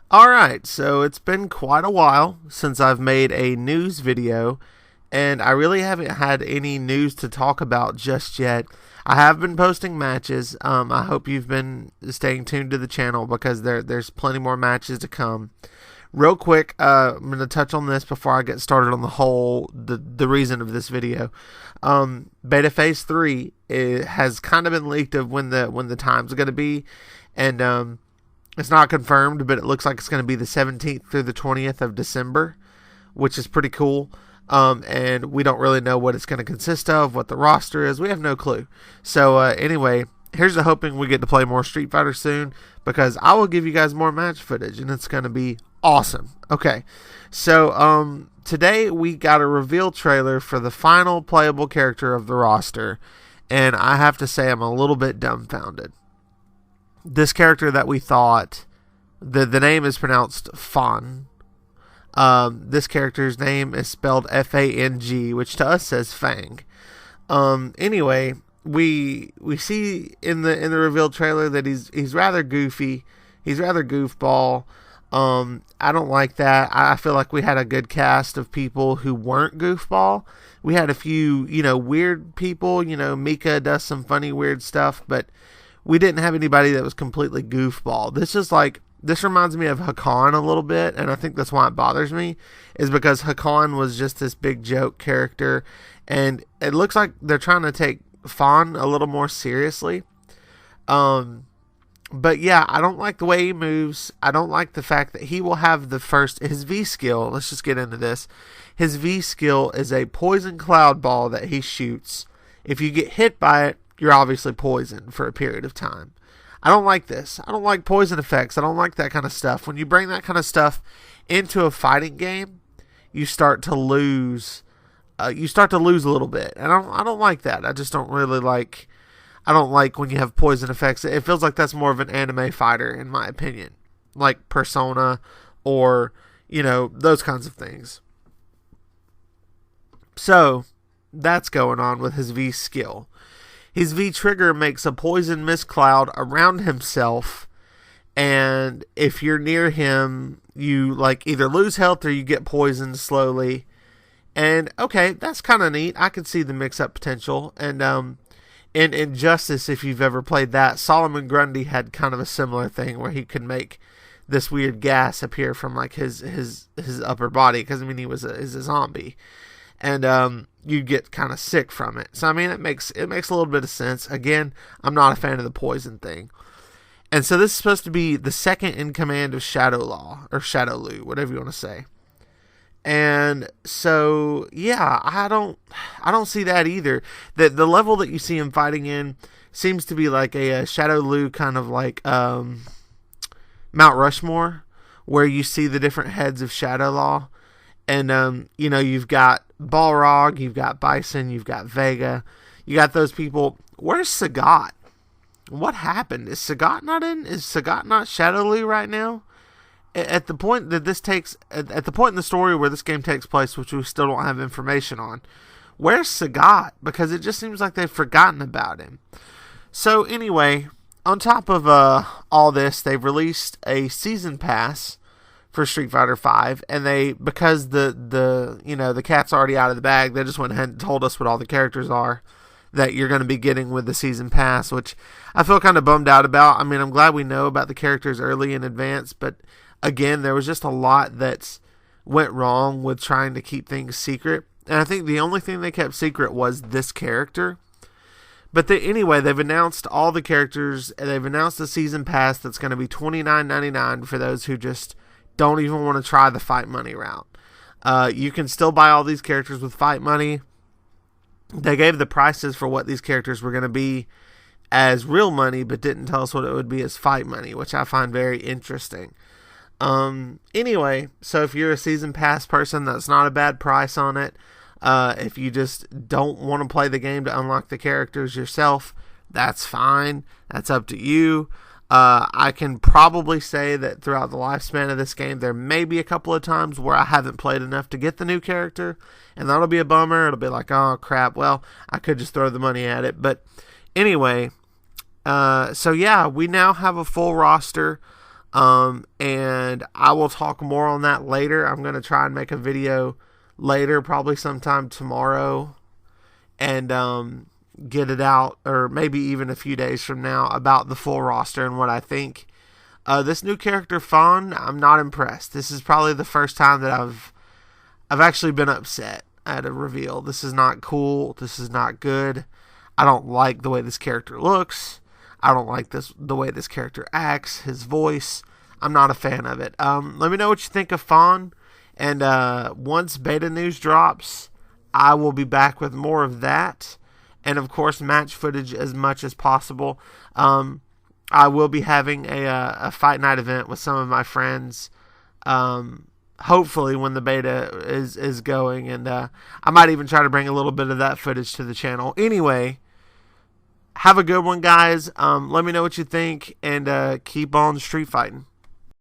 Alright, so it's been quite a while since I've made a news video, and I really haven't had any news to talk about just yet. I have been posting matches. I hope you've been staying tuned to the channel because there's plenty more matches to come. Real quick, I'm going to touch on this before I get started on the reason of this video. Beta Phase 3 has kind of been leaked of when the time's going to be, and it's not confirmed, but it looks like it's going to be the 17th through the 20th of December, which is pretty cool. And we don't really know what it's going to consist of, what the roster is. We have no clue. So anyway, here's to hoping we get to play more Street Fighter soon, because I will give you guys more match footage, and it's going to be awesome. Okay, so today we got a reveal trailer for the final playable character of the roster, and I have to say I'm a little bit dumbfounded. This character that we thought, the name is pronounced Fang. This character's name is spelled F-A-N-G, which to us says Fang. Anyway, we see in the reveal trailer that he's rather goofy. He's rather goofball. I don't like that. I feel like we had a good cast of people who weren't goofball. We had a few, weird people. Mika does some funny, weird stuff, but we didn't have anybody that was completely goofball. This reminds me of Hakan a little bit, and I think that's why it bothers me, is because Hakan was just this big joke character, and it looks like they're trying to take Fang a little more seriously. But yeah, I don't like the way he moves. I don't like the fact that he will have his V skill. Let's just get into this. His V skill is a poison cloud ball that he shoots. If you get hit by it, you're obviously poisoned for a period of time. I don't like this. I don't like poison effects. I don't like that kind of stuff. When you bring that kind of stuff into a fighting game, you start to lose. You start to lose a little bit, and I don't like that. I just don't really like. I don't like when you have poison effects. It feels like that's more of an anime fighter, in my opinion, like Persona or those kinds of things. So that's going on with his V skill. His V trigger makes a poison mist cloud around himself, and if you're near him, you either lose health or you get poisoned slowly. And okay, that's kind of neat. I can see the mix-up potential. And in Injustice, if you've ever played that, Solomon Grundy had kind of a similar thing where he could make this weird gas appear from his upper body, because he was a zombie. And you get kind of sick from it. So it makes a little bit of sense. Again, I'm not a fan of the poison thing. And so this is supposed to be the second in command of Shadow Law, or Shadow Lu, whatever you want to say. And so yeah, I don't see that either. The level that you see him fighting in seems to be like a Shadow Lu kind of like Mount Rushmore, where you see the different heads of Shadow Law. And, you've got Balrog, you've got Bison, you've got Vega. You got those people. Where's Sagat? What happened? Is Sagat not in? Is Sagat not Shadow Lu right now? At the point that at the point in the story where this game takes place, which we still don't have information on, where's Sagat? Because it just seems like they've forgotten about him. So anyway, on top of all this, they've released a season pass for Street Fighter V, and because the cat's already out of the bag, they just went ahead and told us what all the characters are that you're going to be getting with the season pass, which I feel kind of bummed out about. I'm glad we know about the characters early in advance, but again, there was just a lot that went wrong with trying to keep things secret, and I think the only thing they kept secret was this character. But anyway, they've announced all the characters, and they've announced the season pass that's going to be $29.99 for those who just don't even want to try the fight money route. You can still buy all these characters with fight money. They gave the prices for what these characters were going to be as real money, but didn't tell us what it would be as fight money, which I find very interesting. Anyway, so if you're a season pass person, that's not a bad price on it. If you just don't want to play the game to unlock the characters yourself, that's fine. That's up to you. I can probably say that throughout the lifespan of this game, there may be a couple of times where I haven't played enough to get the new character, and that'll be a bummer. It'll be like, oh crap, well, I could just throw the money at it. But anyway, So yeah, we now have a full roster. And I will talk more on that later. I'm going to try and make a video later, probably sometime tomorrow, and get it out, or maybe even a few days from now, about the full roster and what I think. This new character, Fang, I'm not impressed. This is probably the first time that I've actually been upset at a reveal. This is not cool. This is not good. I don't like the way this character looks. I don't like the way this character acts, his voice. I'm not a fan of it. Let me know what you think of Fang. And once beta news drops, I will be back with more of that. And, of course, match footage as much as possible. I will be having a fight night event with some of my friends. Hopefully when the beta is going. And I might even try to bring a little bit of that footage to the channel. Anyway, have a good one, guys. Let me know what you think, and keep on street fighting.